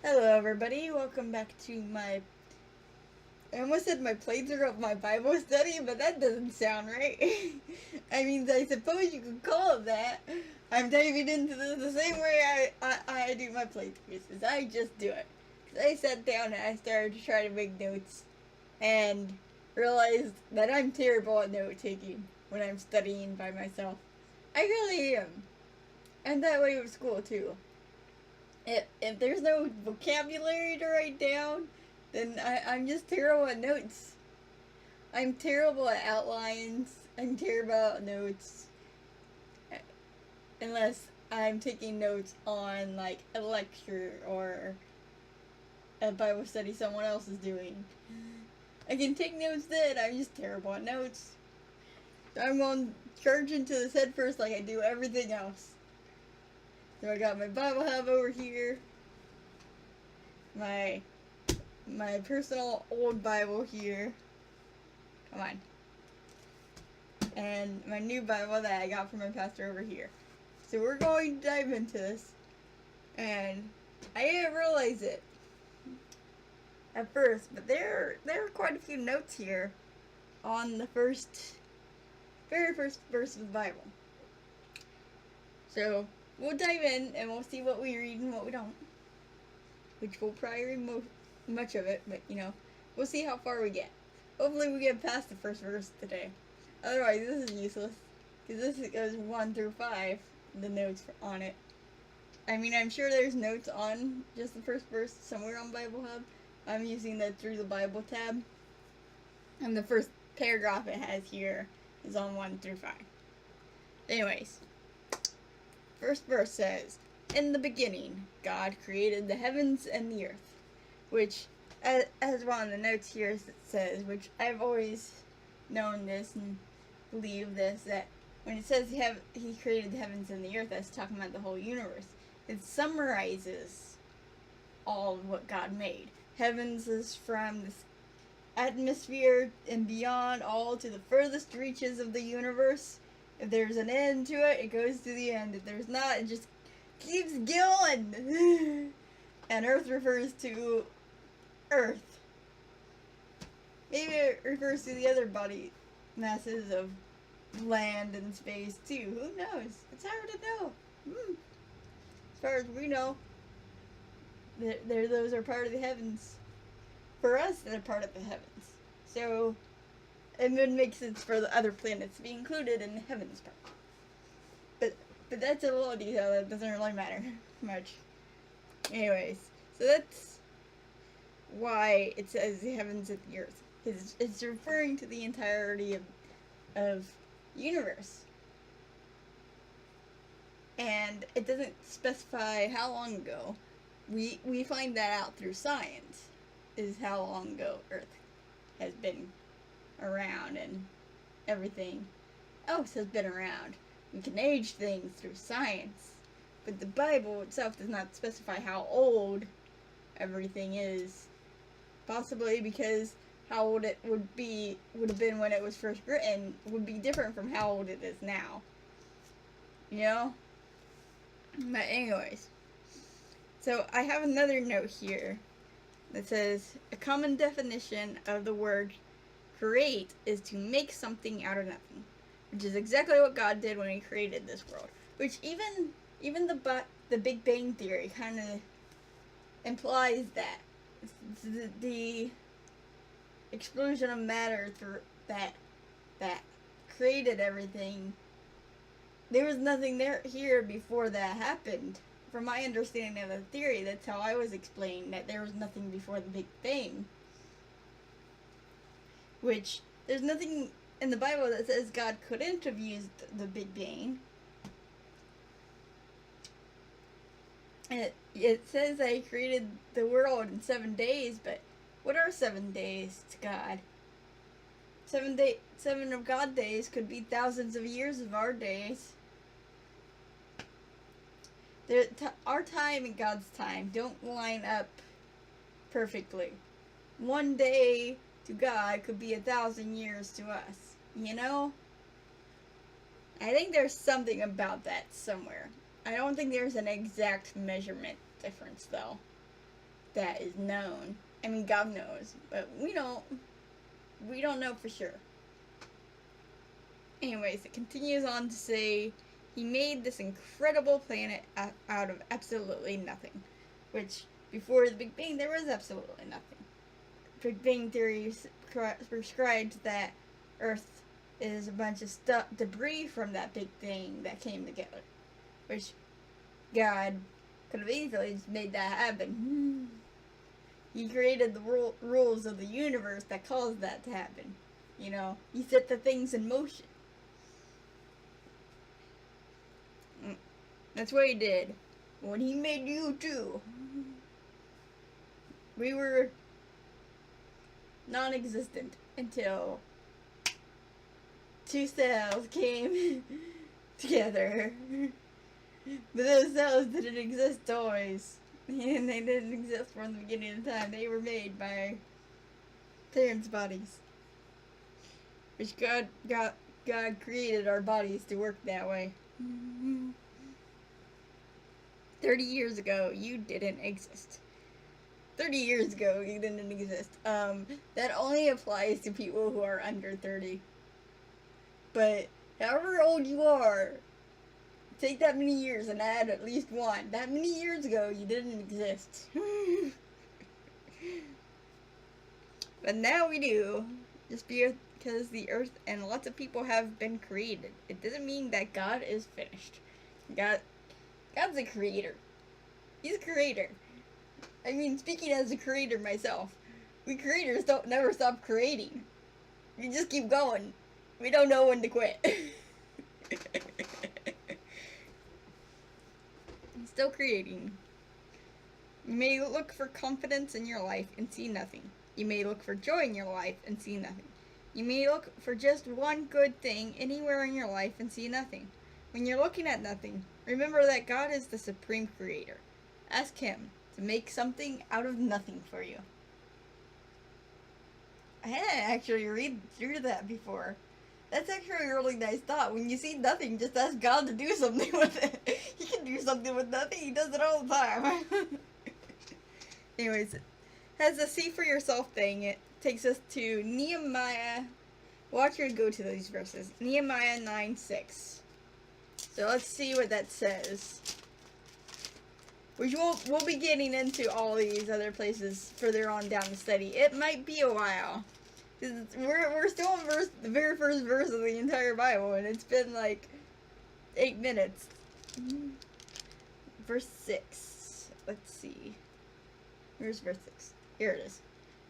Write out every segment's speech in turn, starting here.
Hello, everybody. Welcome back to I almost said my playthrough of my Bible study, but that doesn't sound right. I suppose you could call it that. I'm diving into this the same way I do my playthroughs, is I just do it. Because I sat down and I started to try to make notes and realized that I'm terrible at note taking when I'm studying by myself. I really am. And that way with school, too. If there's no vocabulary to write down, then I'm just terrible at notes. I'm terrible at outlines. I'm terrible at notes. Unless I'm taking notes on, like, a lecture or a Bible study someone else is doing. I can take notes then, I'm just terrible at notes. So I'm going to charge into this head first like I do everything else. So I got my Bible hub over here. My personal old Bible here. Come on. And my new Bible that I got from my pastor over here. So we're going to dive into this. And I didn't realize it at first, but there are quite a few notes here on the very first verse of the Bible. So we'll dive in and we'll see what we read and what we don't. Which we'll probably read much of it, but we'll see how far we get. Hopefully we get past the first verse today. Otherwise, this is useless. Because this goes 1 through 5, the notes on it. I mean, I'm sure there's notes on just the first verse somewhere on Bible Hub. I'm using the Through the Bible tab. And the first paragraph it has here is on 1 through 5. Anyways, first verse says, "In the beginning, God created the heavens and the earth," which, as one of the notes here says, which I've always known this and believe this, that when it says he created the heavens and the earth, that's talking about the whole universe. It summarizes all of what God made. Heavens is from this atmosphere and beyond, all to the furthest reaches of the universe. If there's an end to it, it goes to the end. If there's not, it just keeps going. And earth refers to Earth. Maybe it refers to the other body masses of land and space too. Who knows? It's hard to know. As far as we know, those are part of the heavens. For us, they're part of the heavens. So it would make sense for the other planets to be included in the heavens part. But that's a little detail that doesn't really matter much. Anyways, so that's why it says the heavens and the earth. It's referring to the entirety of universe. And it doesn't specify how long ago. We find that out through science, is how long ago Earth has been around and everything else has been around. We can age things through science, but the Bible itself does not specify how old everything is. Possibly because how old it would have been when it was first written would be different from how old it is now. You know? But anyways, so I have another note here that says, a common definition of the word create is to make something out of nothing, which is exactly what God did when he created this world. Which even the Big Bang Theory kind of implies that the explosion of matter that created everything. There was nothing here before that happened. From my understanding of the theory, that's how I was explained, that there was nothing before the Big Bang. Which, there's nothing in the Bible that says God couldn't have used the Big Bang. And it says that he created the world in 7 days, but what are 7 days to God? 7 of God days could be thousands of years of our days. Our time and God's time don't line up perfectly. 1 day to God could be 1,000 years to us. You know? I think there's something about that somewhere. I don't think there's an exact measurement difference, though. that is known. I mean, God knows, but we don't know for sure. Anyways, it continues on to say he made this incredible planet out of absolutely nothing, which before the Big Bang there was absolutely nothing. Big Bang theory prescribes that Earth is a bunch of debris from that Big Bang that came together, which God could have easily just made that happen. He created the rules of the universe that caused that to happen. You know, he set the things in motion. That's what he did. When he made you too. We were non-existent until two cells came together. But those cells didn't exist always. And they didn't exist from the beginning of time. They were made by parents' bodies. Which God created our bodies to work that way. 30 years ago, you didn't exist. 30 years ago, you didn't exist. That only applies to people who are under 30. But however old you are, take that many years and add at least one. That many years ago, you didn't exist. But now we do. Just because the earth and lots of people have been created. It doesn't mean that God is finished. God's a creator. He's a creator. I mean, speaking as a creator myself, we creators don't never stop creating. We just keep going. We don't know when to quit. Still creating. You may look for confidence in your life and see nothing. You may look for joy in your life and see nothing. You may look for just one good thing anywhere in your life and see nothing. When you're looking at nothing, remember that God is the supreme creator. Ask him to make something out of nothing for you. I hadn't actually read through that before. That's actually a really nice thought. When you see nothing, just ask God to do something with it. He can do something with nothing. He does it all the time. Anyways, has a see for yourself thing. It takes us to Nehemiah. Watch her go to these verses. Nehemiah 9:6. So let's see what that says. Which we'll be getting into all these other places further on down the study. It might be a while. We're still in the very first verse of the entire Bible, and it's been like 8 minutes. Verse 6. Let's see. Where's verse 6? Here it is.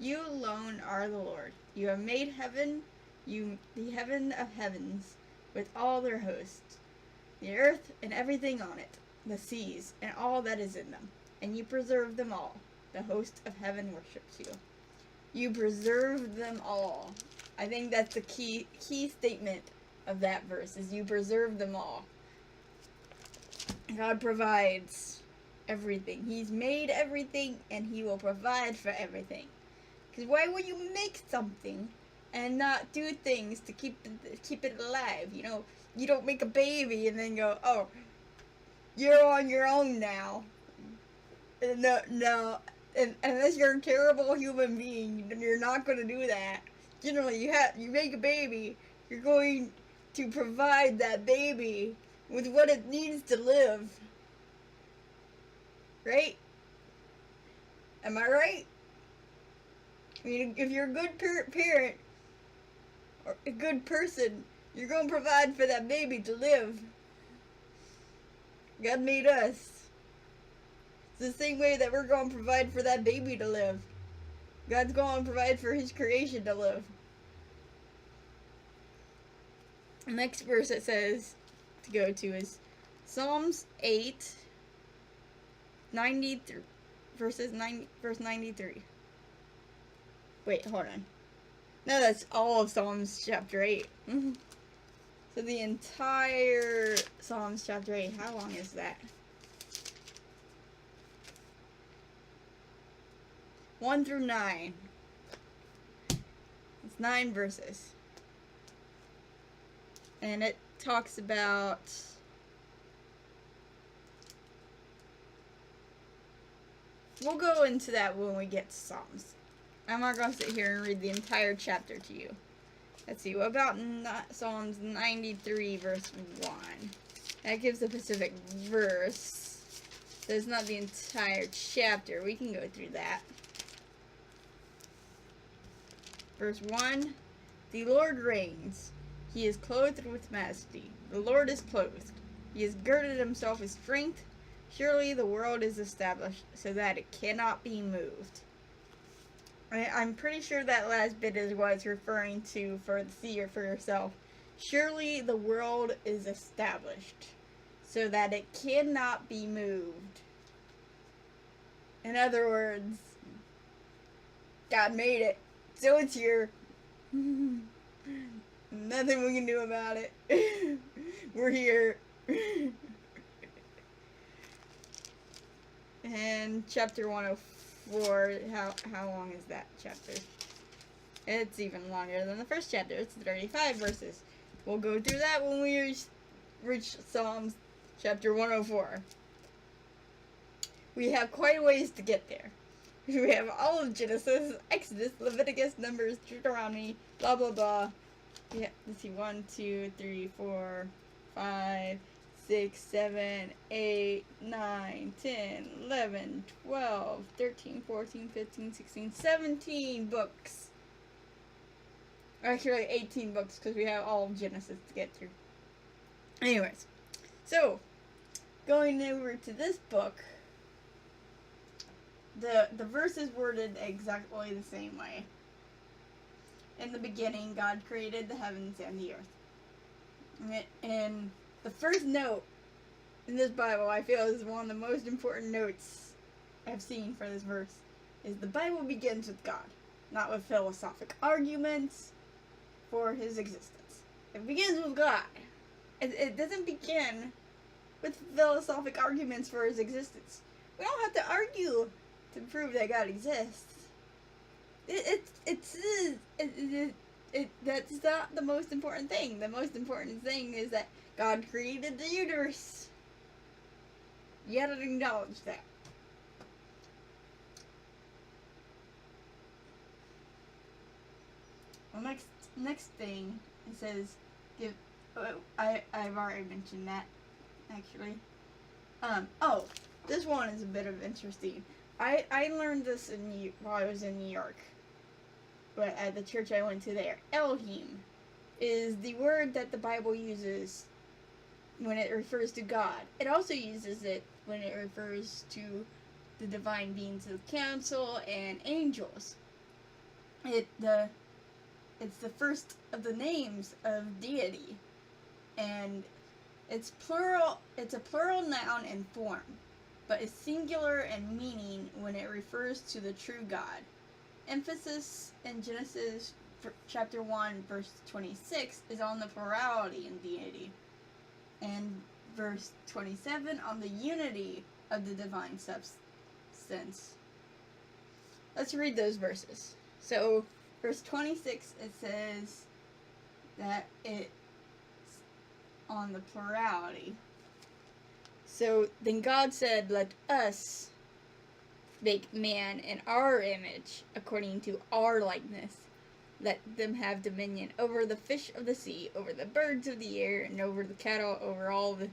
You alone are the Lord. You have made heaven, the heaven of heavens, with all their hosts, the earth and everything on it, the seas and all that is in them, and you preserve them all. The host of heaven worships you. You preserve them all. I think that's the key statement of that verse, is you preserve them all. God provides everything. He's made everything, and he will provide for everything. Because why would you make something and not do things to keep it alive? You know, you don't make a baby and then go, oh, you're on your own now. No. And unless you're a terrible human being, you're not going to do that. Generally, you make a baby, you're going to provide that baby with what it needs to live. Right? Am I right? I mean, if you're a good parent or a good person, you're going to provide for that baby to live. God made us. It's the same way that we're going to provide for that baby to live. God's going to provide for his creation to live. The next verse it says to go to is Psalms 8, 93, verse 93. Wait, hold on. No, that's all of Psalms chapter 8. So the entire Psalms chapter 8, how long is that? 1 through 9. It's 9 verses. And it talks about we'll go into that when we get to Psalms. I'm not going to sit here and read the entire chapter to you. Let's see, what about Psalms 93, verse 1? That gives a specific verse. So it's not the entire chapter. We can go through that. Verse 1, the Lord reigns. He is clothed with majesty. The Lord is clothed. He has girded himself with strength. Surely the world is established so that it cannot be moved. I'm pretty sure that last bit is what it's referring to for the seer for yourself. Surely the world is established so that it cannot be moved. In other words, God made it, so it's here. Nothing we can do about it. We're here. And chapter 104, how long is that chapter? It's even longer than the first chapter. It's 35 verses. We'll go through that when we reach Psalms chapter 104. We have quite a ways to get there. We have all of Genesis, Exodus, Leviticus, Numbers, Deuteronomy, blah blah blah. Yeah, let's see, 1, 2, 3, 4, 5, 6, 7, 8, 9, 10, 11, 12, 13, 14, 15, 16, 17 books. Actually, 18 books, because we have all of Genesis to get through. Anyways, so, going over to this book, the verse is worded exactly the same way. In the beginning, God created the heavens and the earth. And the first note in this Bible, I feel, is one of the most important notes I've seen for this verse, is the Bible begins with God, not with philosophic arguments for his existence. It begins with God. It doesn't begin with philosophic arguments for his existence. We don't have to argue to prove that God exists. That's not the most important thing. The most important thing is that God created the universe. You gotta acknowledge that. Well, next thing, it says, give. I've already mentioned that, actually. Oh, this one is a bit of interesting. I learned this while I was in New York, but at the church I went to there. Elohim is the word that the Bible uses when it refers to God. It also uses it when it refers to the divine beings of council and angels. It's the first of the names of deity, and it's plural. It's a plural noun in form, but is singular in meaning when it refers to the true God. Emphasis in Genesis chapter 1 verse 26 is on the plurality in deity, and verse 27 on the unity of the divine substance. Let's read those verses. So verse 26, it says that it's on the plurality. So then God said, let us make man in our image, according to our likeness. Let them have dominion over the fish of the sea, over the birds of the air, and over the cattle, over all the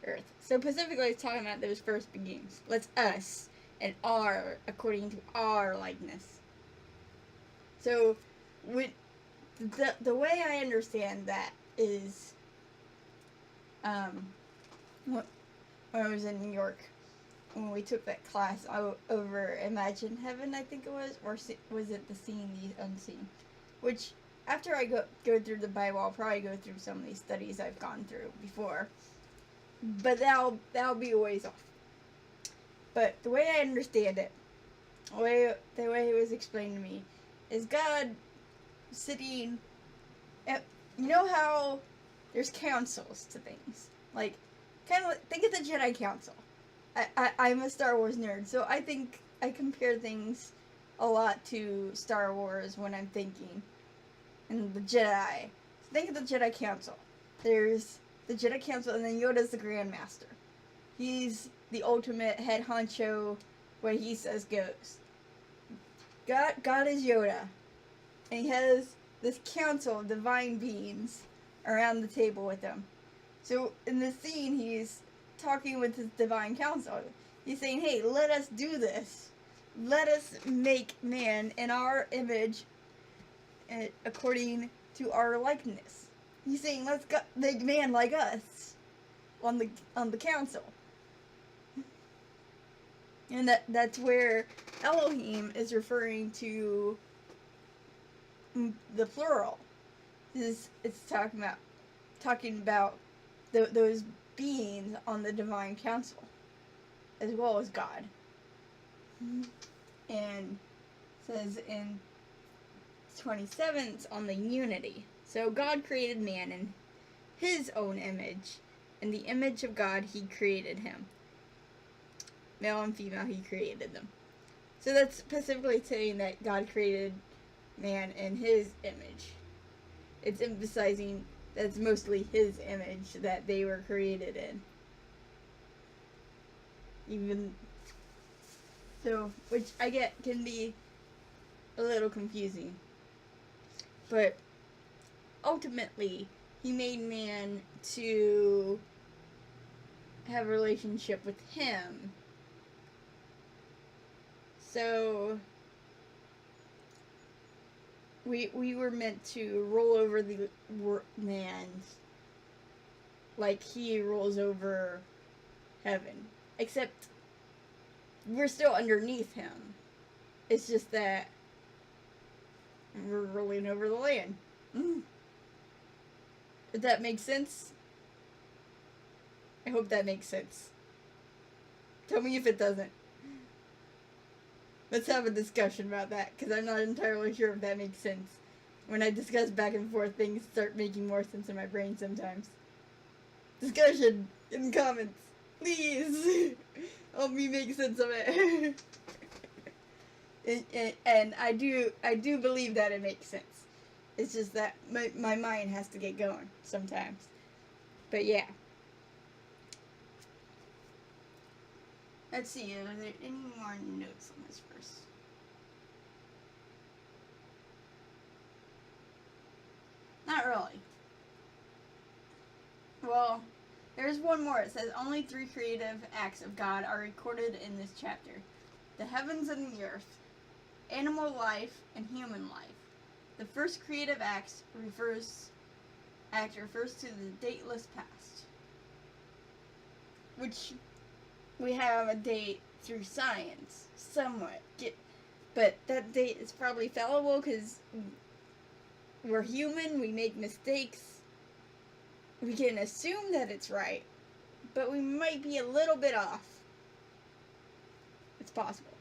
earth. So specifically it's talking about those first beginnings. Let us, and our, according to our likeness. So with the way I understand that is, when I was in New York, when we took that class over Imagine Heaven, I think it was, or was it the Seeing the Unseen? Which, after I go through the Bible, I'll probably go through some of these studies I've gone through before. But that'll be a ways off. But the way I understand it, the way it was explained to me, is God sitting at, you know how there's councils to things? Like, kind of like, think of the Jedi Council. I'm a Star Wars nerd, so I think I compare things a lot to Star Wars when I'm thinking. And the Jedi. So think of the Jedi Council. There's the Jedi Council, and then Yoda's the Grand Master. He's the ultimate head honcho what he says goes. God is Yoda, and he has this council of divine beings around the table with him. So in this scene, he's talking with his divine council. He's saying, hey, let us do this. Let us make man in our image according to our likeness. He's saying, let's make man like us on the council. And that's where Elohim is referring to the plural. It's talking about those beings on the divine council, as well as God. And says in 27th on the unity. So God created man in his own image. In the image of God, he created him. Male and female, he created them. So that's specifically saying that God created man in his image. It's emphasizing that it's mostly his image that they were created in. Even so, which I get can be a little confusing. But ultimately, he made man to have a relationship with him. So we were meant to roll over the man like he rolls over heaven. Except we're still underneath him. It's just that we're rolling over the land. If that makes sense. I hope that makes sense. Tell me if it doesn't. Let's have a discussion about that, because I'm not entirely sure if that makes sense. When I discuss back and forth, things start making more sense in my brain sometimes. Discussion in the comments. Please. Help me make sense of it. And I do believe that it makes sense. It's just that my mind has to get going sometimes. But yeah. Let's see, are there any more notes on this verse? Not really. Well, there's one more. It says, only 3 creative acts of God are recorded in this chapter. The heavens and the earth, animal life, and human life. The first creative act refers to the dateless past, which we have a date through science, somewhat. But that date is probably fallible because we're human, we make mistakes. We can assume that it's right, but we might be a little bit off. It's possible.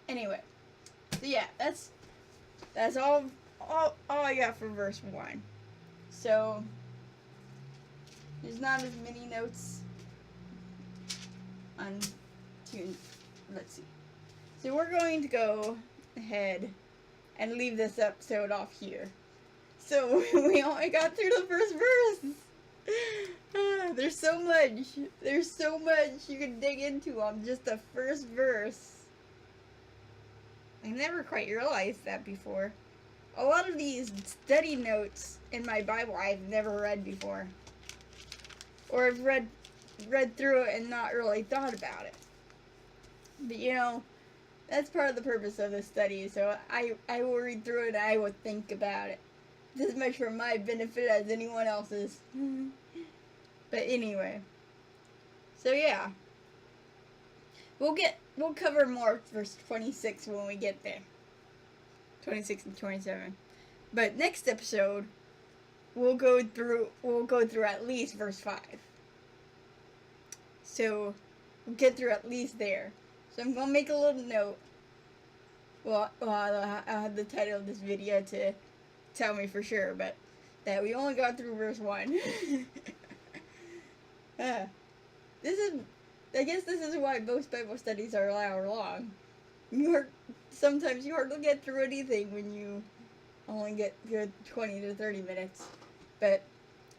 Anyway, so yeah, that's all I got for verse 1. So there's not as many notes on to, let's see. So we're going to go ahead and leave this episode off here. So we only got through the first verse. There's so much you can dig into on just the first verse. I never quite realized that before. A lot of these study notes in my Bible I've never read before. Or I've read through it and not really thought about it. But you know, that's part of the purpose of this study, so I will read through it and I will think about it. As much for my benefit as anyone else's. But anyway. So yeah. We'll cover more verse 26 when we get there. 26 and 27. But next episode we'll go through at least verse 5. So we'll get through at least there. So I'm gonna make a little note. Well, I'll have the title of this video to tell me for sure, but that we only got through verse 1. I guess this is why most Bible studies are an hour long. Sometimes you hardly get through anything when you only get good 20 to 30 minutes. But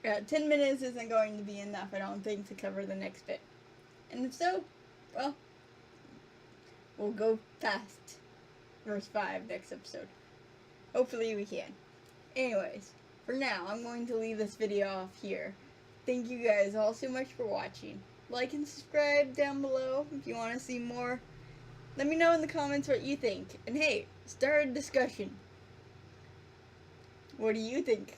10 minutes isn't going to be enough, I don't think, to cover the next bit. And if so, well, we'll go past verse 5 next episode. Hopefully we can. Anyways, for now, I'm going to leave this video off here. Thank you guys all so much for watching. Like and subscribe down below if you want to see more. Let me know in the comments what you think. And hey, start a discussion. What do you think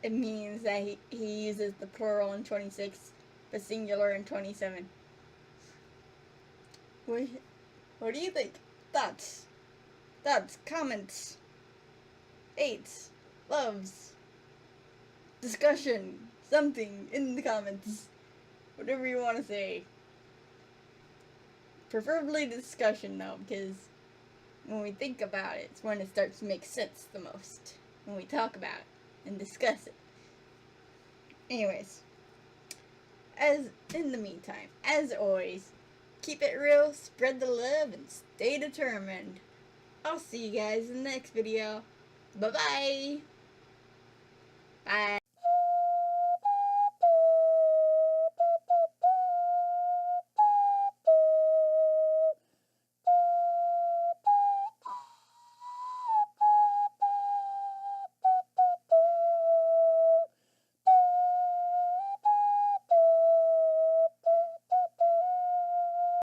it means that he uses the plural in 26, but singular in 27? What do you think? Thoughts, comments, hates, loves, discussion, something in the comments. Whatever you want to say. Preferably discussion though, because when we think about it, it's when it starts to make sense the most. When we talk about it and discuss it. Anyways, as in the meantime, as always, keep it real, spread the love, and stay determined. I'll see you guys in the next video. Bye-bye. Bye.